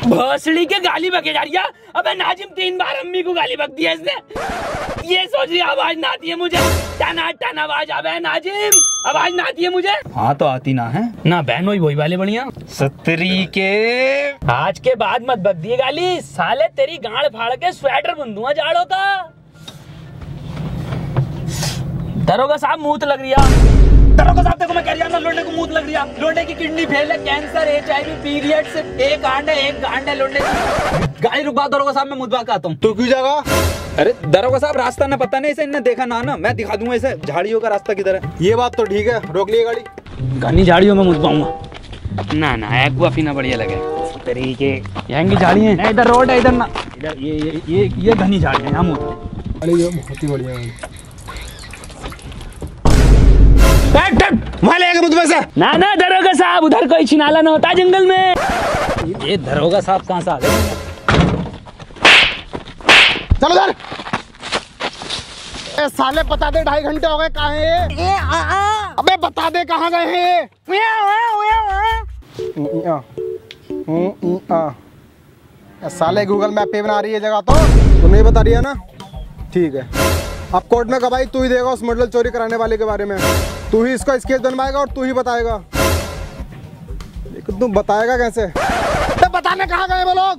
भोसड़ी के गाली बके जा रही है। अबे नाजिम 3 बार अम्मी को गाली बक दिया इसने। ये सोच रही आवाज ना आती है मुझे, टन आवाज आवे नाजिम, आवाज ना आती है मुझे। हाँ तो आती ना है ना बहन, वही वाले बढ़िया सतरी के। आज के बाद मत बक दिए गाली, साले तेरी गाड़ फाड़ के स्वेटर बुन दूंगा जाड़ों का। दरोगा साहब मूत लग रही है। दरोगा साहब देखो मैं कह रही हूँ लोंडे को मूत लग रही है। लोंडे की किडनी फेल है, कैंसर, HIV, पीरियड से एक गांड है लोंडे की। गाड़ी रुकवा दरोगा साहब, मैं मुदवा का आता हूँ। तू क्यों जाएगा? अरे दरोगा साहब रास्ता ना पता नहीं, इसे इन्हें देखा ना मैं दिखा दूंगा इसे झाड़ियों का रास्ता किधर है। ये बात तो ठीक है, रोक लिए गाड़ी। घनी झाड़ियों में मुदवाऊंगा ना एक्वा पीना बढ़िया लगे तरीके। यहाँ की झाड़ी है, इधर रोड है, इधर ना इधर ये घनी झाड़ी है, यहाँ मुदते। बहुत ही बढ़िया ना दरोगा साहब, उधर कोई छिनाला ना होता जंगल में। ये दरोगा साहब कहाँ से आ गए? चलो उधर। साले बता दे 2.5 घंटे हो गए, कहाँ है? अबे बता दे कहाँ गए हैं? साले गूगल मैप पे बना रही है जगह, तो नहीं बता रही है ना? ठीक है, अब कोर्ट में गवाही तू ही देगा उस मॉडल चोरी कराने वाले के बारे में। तू ही इसका स्केच बनवाएगा और तू ही बताएगा। लेकिन तू बताएगा कैसे? तो बताने कहाँ गए वो लोग?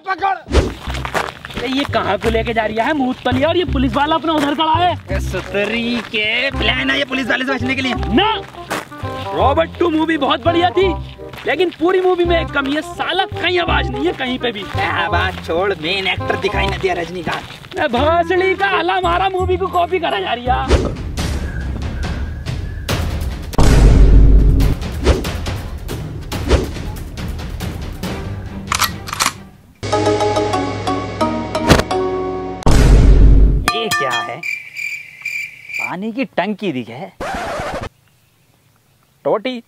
पकड़। ये कहाँ को लेके जा रही है मूत तलिया, और ये पुलिस वाला अपना उधर खड़ा है। सतरी के प्लान है ये पुलिस वाले से बचने के लिए ना। रॉबर्ट 2 मूवी बहुत बढ़िया थी, लेकिन पूरी मूवी में एक कमी है, साला कहीं आवाज नहीं है कहीं पे भी। बात छोड़, मेन एक्टर दिखाई नहीं दिया रजनीकांत। भोसड़ी का हला मारा मूवी को कॉपी करा जा रही है। ये क्या है? पानी की टंकी दिखे है। टोटी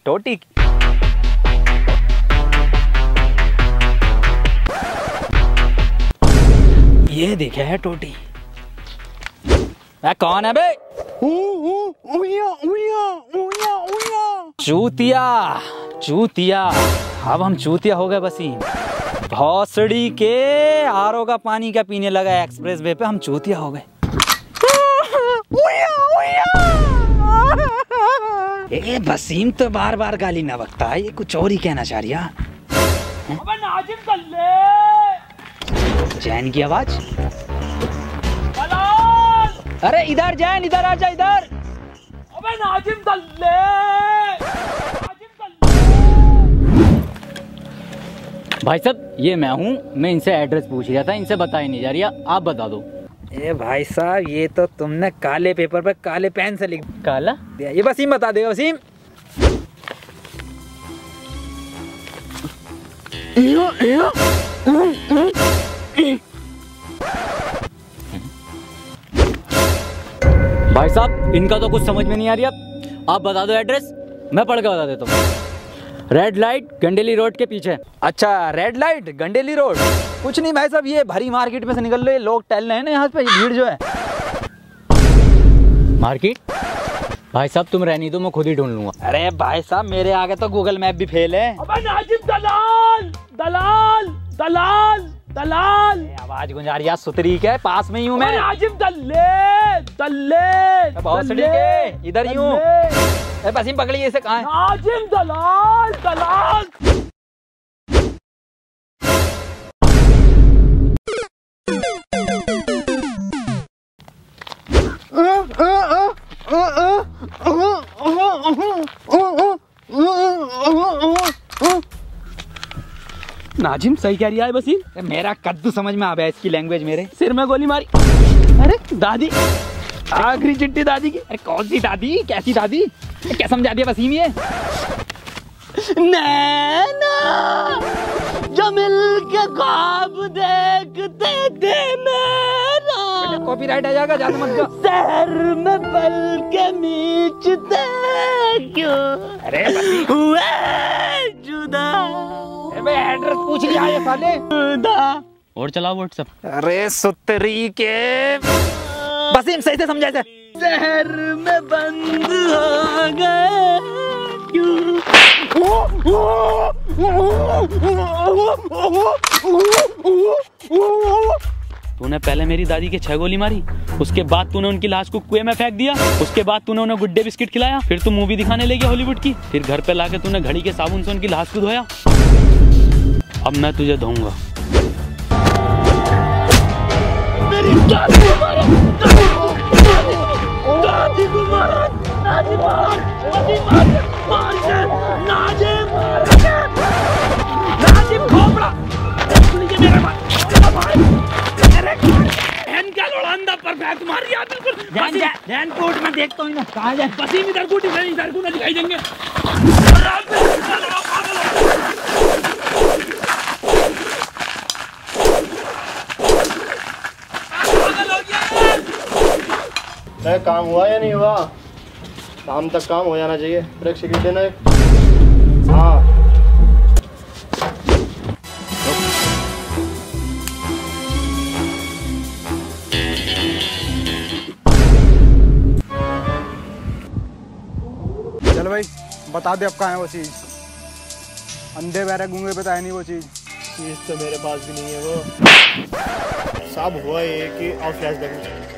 ये दिखे है टोटी। कौन है बे? चूतिया। अब हम चूतिया हो गए वसीम। भौसड़ी के आरओ का पानी का पीने लगा एक्सप्रेस वे पे, हम चूतिया हो गए। ये वसीम तो बार गाली ना बकता है, ये कुछ और ही कहना चाह रही है। जैन की आवाज। अरे इधर जैन, इधर आजा इधर। अबे नाजिम दल्ले। भाई साहब ये मैं हूँ, मैं इनसे एड्रेस पूछ रहा था, इनसे बताई नहीं जा रही, आप बता दो। ए भाई साहब ये तो तुमने काले पेपर पे काले पेन से लिख। काला? ये वसीम बता देगा। वसीम भाई साहब इनका तो कुछ समझ में नहीं आ रही, आप बता दो एड्रेस, मैं पढ़ के बता देता हूँ। रेड लाइट गंडेली रोड के पीछे। अच्छा रेड लाइट गंडेली रोड। कुछ नहीं भाई साहब, ये भरी मार्केट में से निकल रहे लोग टहल रहे हैं ना यहाँ पे, भीड़ जो है। मार्केट? भाई साहब तुम रहनी दो, मैं खुद ही ढूंढ लूंगा। अरे भाई साहब मेरे आगे तो गूगल मैप भी फेल है। अबे नाजिम दलाल दलाल दलाल दलाल। आवाज गुंजा रही है सुतरी के, पास में ही हूँ मैं। नाजिम दल्ले दल्ले भौसड़ी के, इधर ही हूँ। वसीम पकड़िए इसे, कहाँ है? नाजिम दलाल दलाल। नाजिम सही कह रही है वसीम। मेरा कद्दू समझ में आ गया, इसकी लैंग्वेज मेरे सिर में गोली मारी। अरे दादी, आखिरी चिट्ठी दादी की। अरे कौन सी दादी, कैसी दादी, क्या समझा दिया वसीम ये? नैना जो मिल के ख्वाब देखते थे मेरा। कॉपीराइट आ जाएगा, ज्यादा मत गा। शहर में पल के मीचते क्यों? अरे हुए जुदा। अबे एड्रेस पूछ लिया ये साले। और चलाओ व्हाट्सएप। अरे सुतरी के वसीम सही से समझा। शहर में बंद तूने पहले मेरी दादी के 6 गोली मारी, उसके बाद तूने उनकी लाश को कुएं में फेंक दिया, उसके बाद तूने उन्हें गुड्डे बिस्किट खिलाया, फिर तू मूवी दिखाने ले गया हॉलीवुड की, फिर घर पे लाके तूने घड़ी के साबुन से उनकी लाश को धोया। अब मैं तुझे धोऊंगा। मेरी दादी को मारो, दादी को मारो, दादी मार, दादी मार, मार के, नाजिम मार के, नाजिम खोपड़ा, ये मेरा भाई, मेरे बहन का लोड़ांदा परफेक्ट मार दिया बिल्कुल। ध्यान कोर्ट में देखता हूँ ना, कहाँ जाए? पसीम इधर को दिखाई देंगे। काम हुआ या नहीं हुआ? शाम तक काम हो जाना चाहिए। ब्रेक सिगरेट देना एक। हाँ चल भाई बता दे अब कहाँ है वो चीज। अंधे बहरे गूंगे पे तो है नहीं वो चीज। चीज तो मेरे पास भी नहीं है वो। सब हुआ ये कि और फ्लैशबैक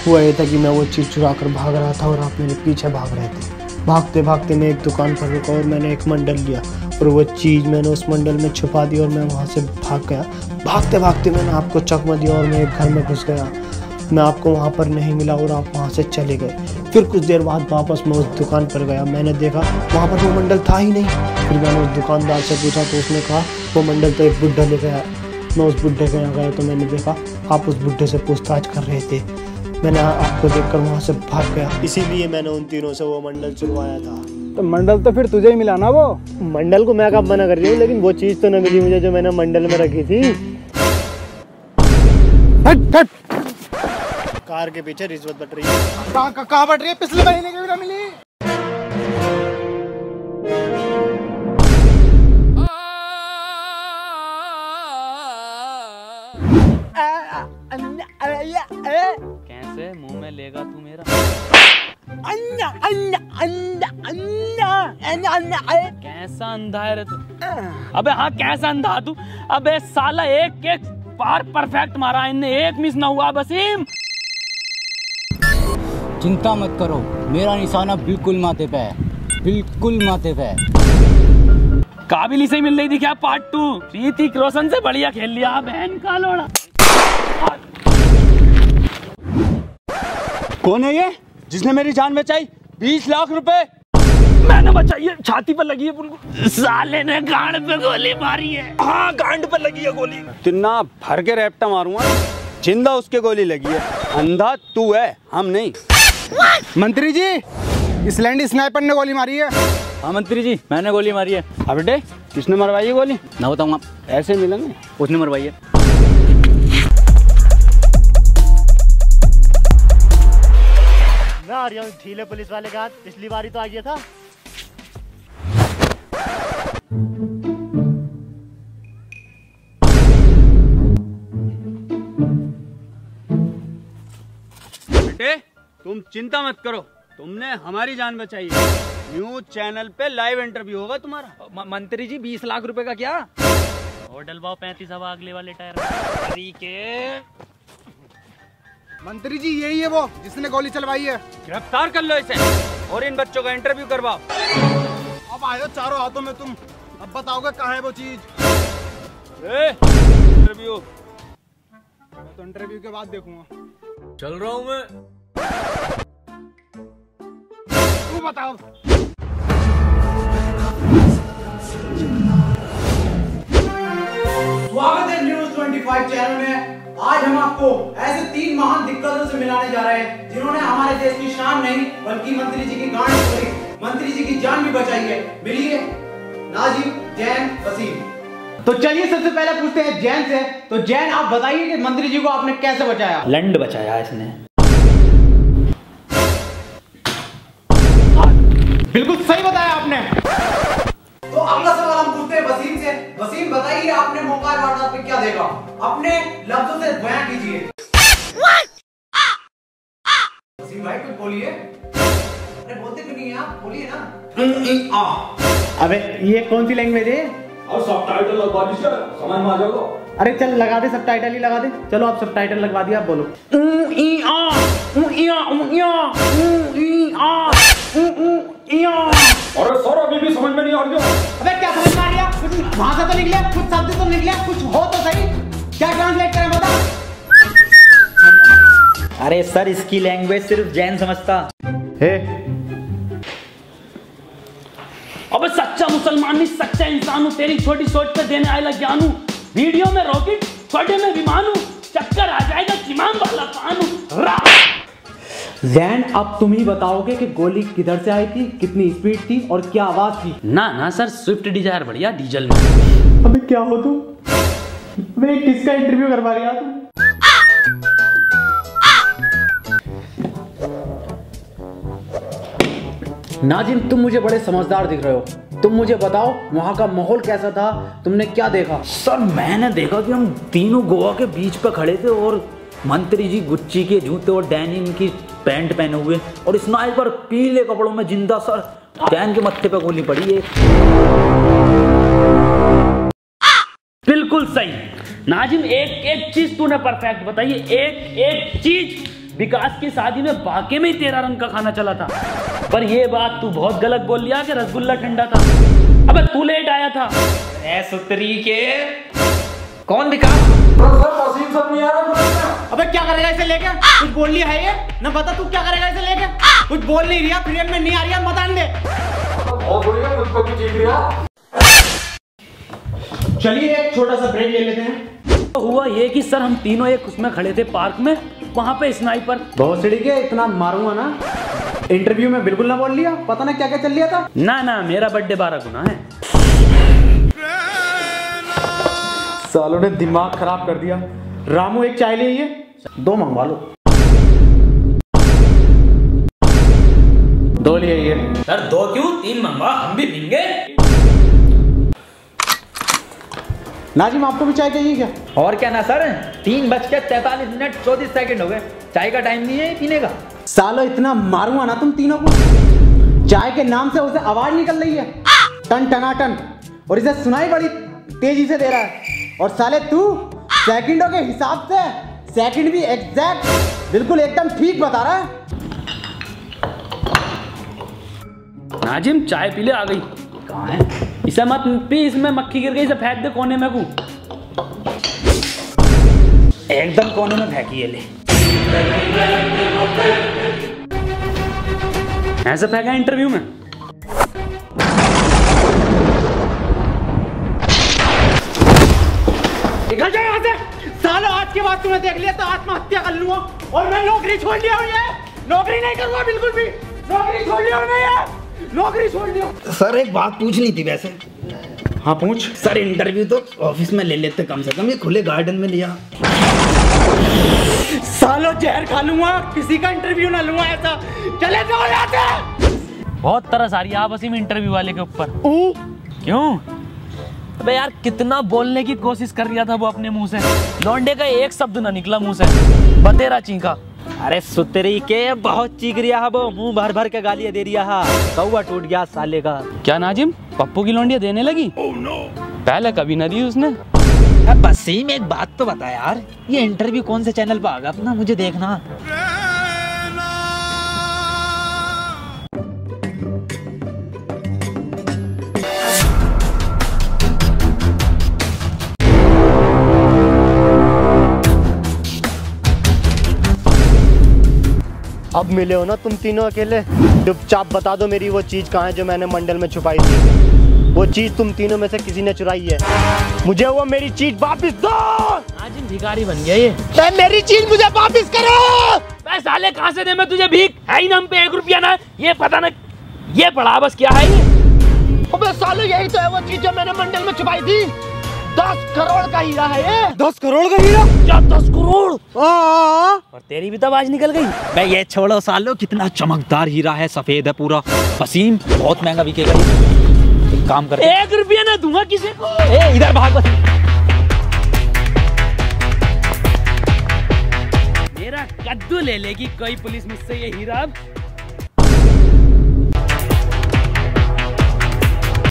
हुआ ये था कि मैं वो चीज़ चुरा कर भाग रहा था और आप मेरे पीछे भाग रहे थे। भागते भागते मैं एक दुकान पर रुका और मैंने एक मंडल लिया और वो चीज़ मैंने उस मंडल में छुपा दी और मैं वहाँ से भाग गया। भागते भागते मैंने आपको चकमा दिया और मैं एक घर में घुस गया। मैं आपको वहाँ पर नहीं मिला और आप वहाँ से चले गए। फिर कुछ देर बाद वापस मैं उस दुकान पर गया। मैंने देखा वहाँ पर वो मंडल था ही नहीं। फिर मैंने उस दुकानदार से पूछा तो उसने कहा वो मंडल तो एक बुढ़ा ले गया। मैं उस बुढ़े के यहाँ गया तो मैंने देखा आप उस बुढ़े से पूछताछ कर रहे थे। मैंने आपको देखकर वहाँ से भाग गया, इसीलिए मैंने उन तीनों से वो मंडल चुरवाया था। तो मंडल तो फिर तुझे ही मिला ना? वो मंडल को मैं कब मना कर रही हूँ, लेकिन वो चीज़ तो न मिली मुझे जो मैंने मंडल में रखी थी। हट हट। कार के पीछे रिश्वत बट रही है। कहाँ बट रही है? पिछले महीने की भी ना मिली। कैसे मुंह में लेगा तू मेरा? कैसा अंधा है रे तू? अबे हाँ कैसा अंधा तू? अबे साला एक एक बार परफेक्ट मारा इनने, एक मिस ना हुआ। वसीम चिंता मत करो, मेरा निशाना बिल्कुल माथे पे है, बिल्कुल माथे पे है। काबिल से मिल रही थी क्या पार्ट 2? ऋतिक रोशन से बढ़िया खेल लिया बहन का लोड़ा। कौन है ये जिसने मेरी जान बचाई? 20 लाख रुपए मैंने बचाई है, छाती पर लगी है उनको। साले ने गांड पे गोली मारी है। हाँ गांड पे लगी है गोली। तिन्ना भर के रैप्टा मारूंगा, जिंदा उसके गोली लगी है। अंधा तू है, हम नहीं। मंत्री जी इस लैंडी स्नाइपर ने गोली मारी है। हाँ मंत्री जी मैंने गोली मारी है। अब बेटे किसने मरवाई है गोली? ना बताऊंगा, ऐसे मिलेंगे। उसने मरवाई है। मैं आ रहा हूँ ढीले पुलिस वाले का हाथ, पिछली बारी तो आ गया था। बेटे तुम चिंता मत करो, तुमने हमारी जान बचाई है। न्यूज चैनल पे लाइव इंटरव्यू होगा तुम्हारा। मंत्री जी 20 लाख रुपए का क्या? और डलवाओ 35 हवा अगले वाले टायर। मंत्री जी यही है वो जिसने गोली चलवाई है। गिरफ्तार कर लो इसे और इन बच्चों का इंटरव्यू करवाओ। अब आए हो चारों हाथों में तुम, अब बताओगे कहाँ है वो चीज? इंटरव्यू मैं तो इंटरव्यू के बाद देखूंगा। चल रहा हूँ मैं। तू बताओ। स्वागत है न्यूज 25 चैनल में। आज हम आपको ऐसे 3 महान दिग्गजों से मिलाने जा रहे हैं जिन्होंने हमारे देश की शान नहीं बल्कि मंत्री जी की गांड तोड़ी, मंत्री जी की जान भी बचाई है। मिलिए नाजिम, जैन, वसीम। तो चलिए सबसे पहले पूछते हैं जैन से। तो जैन आप बताइए कि मंत्री जी को आपने कैसे बचाया? लंड बचाया इसने। बिल्कुल सही बताया आपने। तो अगला सवाल हम पूछते हैं वसीम से। वसीम बताइए आपने मौका वारदात पे क्या देखा? अपने लफ्जों से बयां कीजिए। वसीम भाई कुछ बोलिए। अरे बोलते क्यों नहीं आप, बोलिए ना। अबे ये कौन सी लैंग्वेज है? और सबटाइटल लगवा दीजिए, समझ में आ जाएगा। अरे चल लगा दे, सबटाइटल ही लगा दे। चलो आप सबटाइटल लगवा दिया, आप बोलो। अरे सर अभी भी समझ में नहीं आ रही है। अबे क्या समझ में आ रही है? कुछ भाषा तो निकले, कुछ शब्द तो निकले, कुछ हो तो सही। क्या ट्रांसलेट करें बता? अरे सर इसकी लैंग्वेज सिर्फ जैन समझता है। अबे सच्चा मुसलमान नहीं, सच्चा इंसान हूँ। तेरी छोटी सोच पे देने आया ज्ञान हूँ। वीडियो में रॉकेट, छोटे में विमान हूँ। चक्कर आ जाएगा किमान वाला पान हूँ। जैन अब तुम ही बताओगे कि गोली किधर से आई थी, कितनी स्पीड थी और क्या आवाज थी? ना सर, स्विफ्ट डिजायर बढ़िया डीजल में। अबे क्या हो तुम? अबे किसका इंटरव्यू करवा रही हो तुम? नाजिम तुम मुझे बड़े समझदार दिख रहे हो। तुम मुझे बताओ वहाँ का माहौल कैसा था, तुमने क्या देखा? सर मैंने देखा कि हम तीनों गोवा के बीच पे खड़े थे और मंत्री जी गुच्ची के जूते और डेनिम की पैंट पहने हुए और स्नाइपर पीले कपड़ों में जिंदा। सर डैन के मत्थे पे गोली पड़ी है। बिल्कुल सही नाजिम, एक चीज तूने परफेक्ट बताई है। एक चीज, विकास की शादी में बाके में ही 13 रंग का खाना चला था। पर ये बात तू बहुत गलत बोल लिया कि रसगुल्ला ठंडा था। अबे तू लेट आया था। सुतरी के कौन विकास? नहीं आ रहा। अबे क्या करेगा इसे लेके? कुछ बोल लिया है ये ना, बता तू क्या करेगा इसे लेके? कुछ बोल नहीं रहा, फ्रेम में नहीं आ रही है, मत आने दे। चलिए एक छोटा सा ब्रेक ले लेते हैं। तो हुआ ये कि सर हम तीनों एक उसमें खड़े थे पार्क में, वहां पे स्नाइपर। बहुत सड़ी के इतना मारूंगा ना, इंटरव्यू में बिल्कुल ना बोल लिया, पता ना क्या क्या चल लिया था। ना मेरा बर्थडे 12 गुना है। सालों ने दिमाग खराब कर दिया। रामू एक चाय ले, 2 मंगवा लो। 2 लिए सर 2 क्यों, 3 मंगवा, हम भी पीएंगे। नाजिम आपको भी चाय चाहिए क्या? और क्या ना सर, 3:43 34 सेकंड हो गए, चाय का टाइम नहीं है पीने का। सालो इतना मारूंगा ना तुम तीनों को। चाय के नाम से उसे आवाज निकल रही है टन टनाटन, और इसे सुनाई बड़ी तेजी से दे रहा है। और साले तू सेकंडों के हिसाब से सेकंड भी एग्जैक्ट बिल्कुल एकदम ठीक बता रहा है। नाजिम चाय पी ले, आ गई। कहाँ है? इसे मत पी, इसमें मक्खी गिर गई, इसे फेंक दे कोने में। एकदम कोने में फेंकी है। ले ऐसे फेंका इंटरव्यू में। निकल जाए यहाँ से। सालों आज के बाद तूने देख लिया तो आत्महत्या कर लूंगा, और मैं नौकरी छोड़ लिया हूँ। नौकरी नहीं करूंगा बिल्कुल भी, नौकरी छोड़ लिया हूँ। नौकरी छोड़ लिया। सर एक बात पूछनी थी वैसे। हाँ पूछ। सर इंटरव्यू तो ऑफिस में ले लेते कम से कम, ये खुले गार्डन में लिया। सालों जहर खा लूंगा, किसी का इंटरव्यू ना लूंगा ऐसा। चले जाओ यहाँ से। बहुत तरस आ रही है आप वसीम इंटरव्यू वाले के ऊपर। क्यों? अबे यार कितना बोलने की कोशिश कर रहा था वो अपने मुंह से, लौंडे का एक शब्द ना निकला मुंह से, बतेरा चीखा। अरे सुतरी के बहुत चीख रिया है वो, मुंह भर भर के गालियां दे रिया है। कौवा टूट गया साले का। क्या नाजिम, पप्पू की लौंडिया देने लगी? पहले कभी न दी उसने। वसीम एक बात तो बता यार, ये इंटरव्यू कौन से चैनल पे आगा अपना, मुझे देखना। अब मिले हो ना तुम तीनों अकेले, चुपचाप बता दो मेरी वो चीज कहाँ है जो मैंने मंडल में छुपाई थी। वो चीज तुम तीनों में से किसी ने चुराई है, मुझे वो मेरी चीज वापस दो। आज भिखारी बन गया ये। मेरी चीज मुझे वापस करो। साले कहाँ से दे मैं तुझे भीख? है ही ना हम पे 1 रुपया ना, ये पता ना ये पढ़ा बस क्या है ये। अबे साले यही तो है वो चीज जो मैंने मंडल में छुपाई थी। 10 करोड़ का हीरा है ये। 10 करोड़ का हीरा? क्या 10 करोड़? और तेरी भी तो आवाज निकल गई। मैं ये छोड़ो सालो, कितना चमकदार हीरा है, सफेद है पूरा। वसीम बहुत महंगा बिकेगा ये। एक काम कर, 1 रुपया ना दूंगा किसी को। इधर भाग बस। मेरा कद्दू ले लेगी कोई पुलिस मुझसे ये हीरा।